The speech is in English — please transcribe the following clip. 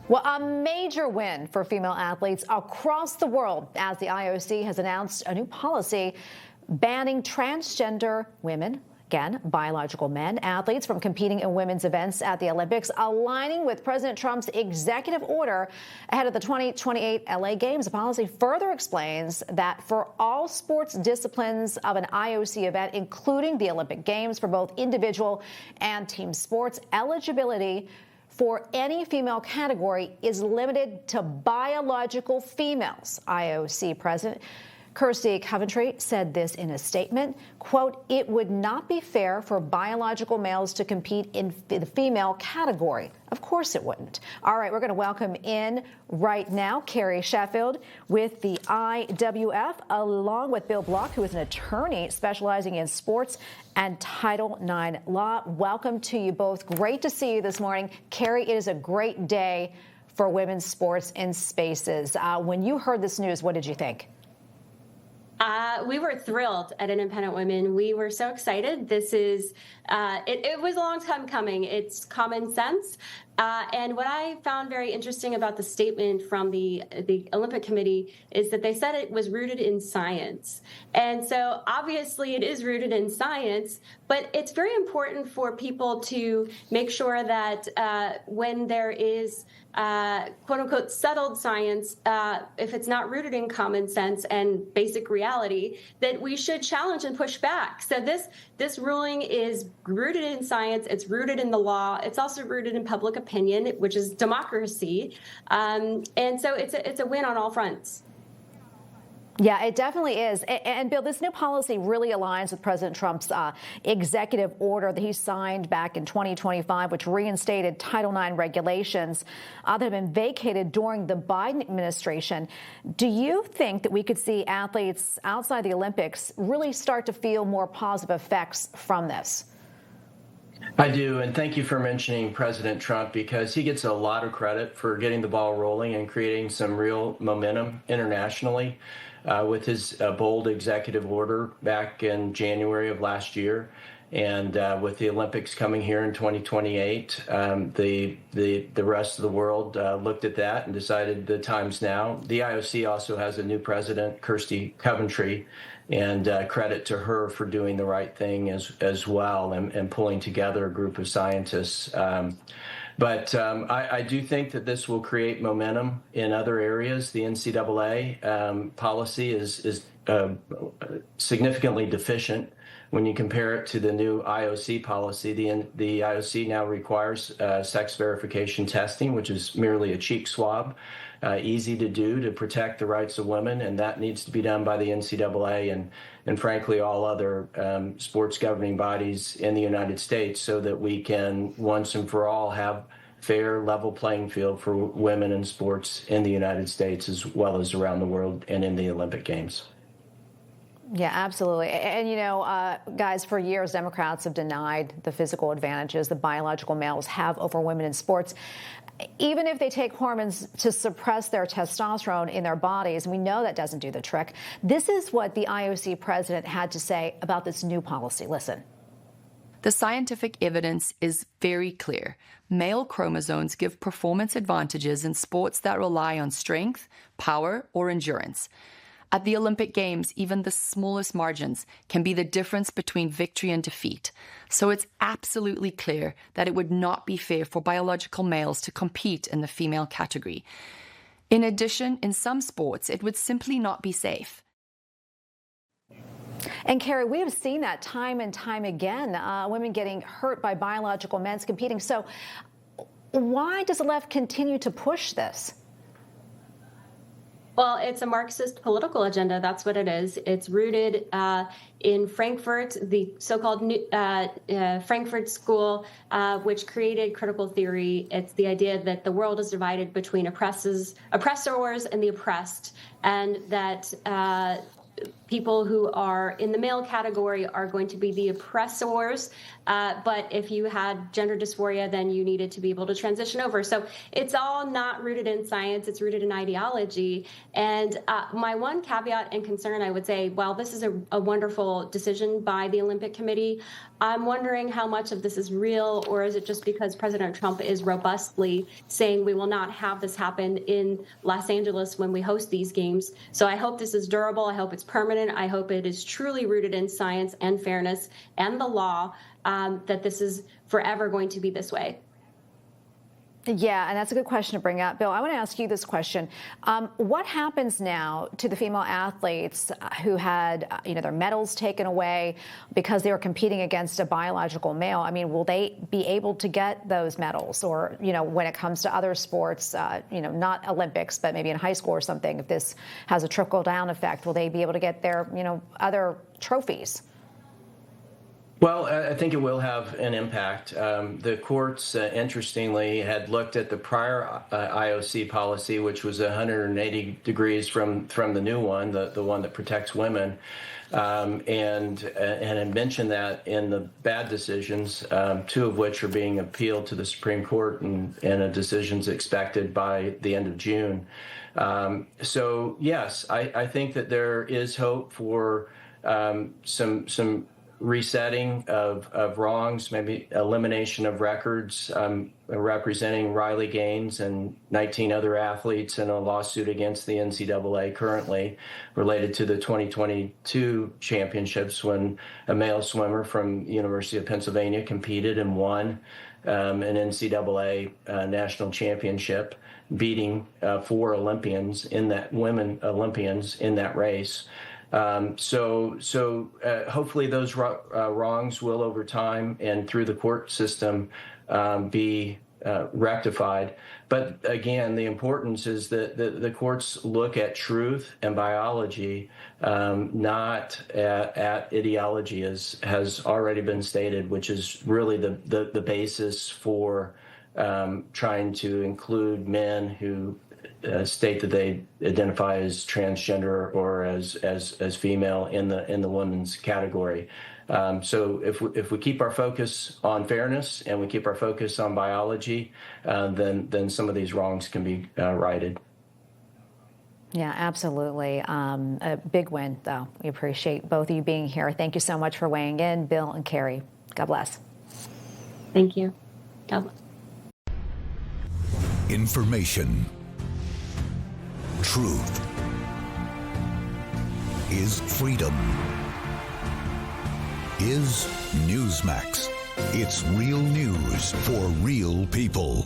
Well, a major win for female athletes across the world as the IOC has announced a new policy banning transgender women, again, biological men, athletes from competing in women's events at the Olympics, aligning with President Trump's executive order ahead of the 2028 LA Games. The policy further explains that for all sports disciplines of an IOC event, including the Olympic Games for both individual and team sports, eligibility for any female category is limited to biological females. IOC President Kirsty Coventry said this in a statement, quote, "It would not be fair for biological males to compete in the female category." Of course it wouldn't. All right, we're going to welcome in right now Carrie Sheffield with the IWF, along with Bill Bock, who is an attorney specializing in sports and Title IX law. Welcome to you both. Great to see you this morning. Carrie, it is a great day for women's sports in spaces. When you heard this news, what did you think? We were thrilled at Independent Women. We were so excited. This is, it was a long time coming. It's common sense. And what I found very interesting about the statement from the Olympic Committee is that they said it was rooted in science. And so obviously it is rooted in science, but it's very important for people to make sure that when there is quote unquote settled science, if it's not rooted in common sense and basic reality, that we should challenge and push back. So this ruling is rooted in science. It's rooted in the law. It's also rooted in public opinion, which is democracy. And so it's a win on all fronts. Yeah, it definitely is. And Bill, this new policy really aligns with President Trump's executive order that he signed back in 2025, which reinstated Title IX regulations that have been vacated during the Biden administration. Do you think that we could see athletes outside the Olympics really start to feel more positive effects from this? I do, and thank you for mentioning President Trump, because he gets a lot of credit for getting the ball rolling and creating some real momentum internationally with his bold executive order back in January of last year. And with the Olympics coming here in 2028, the rest of the world looked at that and decided the time's now. The IOC also has a new president, Kirsty Coventry, and credit to her for doing the right thing as well and pulling together a group of scientists. But I do think that this will create momentum in other areas. The NCAA policy is significantly deficient when you compare it to the new IOC policy. The IOC now requires sex verification testing, which is merely a cheek swab, easy to do to protect the rights of women, and that needs to be done by the NCAA and frankly all other sports governing bodies in the United States, so that we can once and for all have fair, level playing field for women in sports in the United States as well as around the world and in the Olympic Games. Yeah, absolutely. And, you know, guys, for years, Democrats have denied the physical advantages that biological males have over women in sports. Even if they take hormones to suppress their testosterone in their bodies, we know that doesn't do the trick. This is what the IOC president had to say about this new policy. Listen. The scientific evidence is very clear. Male chromosomes give performance advantages in sports that rely on strength, power, or endurance. At the Olympic Games, even the smallest margins can be the difference between victory and defeat. So it's absolutely clear that it would not be fair for biological males to compete in the female category. In addition, in some sports, it would simply not be safe. And Carrie, we have seen that time and time again, women getting hurt by biological men competing. So why does the left continue to push this? Well, it's a Marxist political agenda. That's what it is. It's rooted in Frankfurt, the so-called Frankfurt School, which created critical theory. It's the idea that the world is divided between oppressors and the oppressed, and that people who are in the male category are going to be the oppressors. But if you had gender dysphoria, then you needed to be able to transition over. So it's all not rooted in science. It's rooted in ideology. And my one caveat and concern, I would say, while this is a wonderful decision by the Olympic Committee, I'm wondering how much of this is real, or is it just because President Trump is robustly saying we will not have this happen in Los Angeles when we host these games. So I hope this is durable. I hope it's permanent. I hope it is truly rooted in science and fairness and the law, that this is forever going to be this way. Yeah, and that's a good question to bring up. Bill, I want to ask you this question. What happens now to the female athletes who had their medals taken away because they were competing against a biological male? I mean, will they be able to get those medals? Or, when it comes to other sports, not Olympics, but maybe in high school or something, if this has a trickle-down effect, will they be able to get their, other trophies? Well, I think it will have an impact. The courts, interestingly, had looked at the prior IOC policy, which was 180 degrees from the new one, the one that protects women, and had mentioned that in the bad decisions, two of which are being appealed to the Supreme Court, and a decision's expected by the end of June. So, yes, I think that there is hope for some resetting of wrongs, maybe elimination of records representing Riley Gaines and 19 other athletes in a lawsuit against the NCAA currently related to the 2022 championships, when a male swimmer from the University of Pennsylvania competed and won an NCAA national championship, beating four Olympians in that women Olympians in that race. So hopefully those wrongs will, over time and through the court system, be rectified. But again, the importance is that the courts look at truth and biology, not at ideology, as has already been stated, which is really the basis for trying to include men who state that they identify as transgender or as female in the women's category. So if we keep our focus on fairness and we keep our focus on biology, then some of these wrongs can be righted. Yeah, absolutely. A big win, though. We appreciate both of you being here. Thank you so much for weighing in, Bill and Carrie. God bless. Thank you. God bless. Information. Truth is freedom. Is Newsmax. It's real news for real people.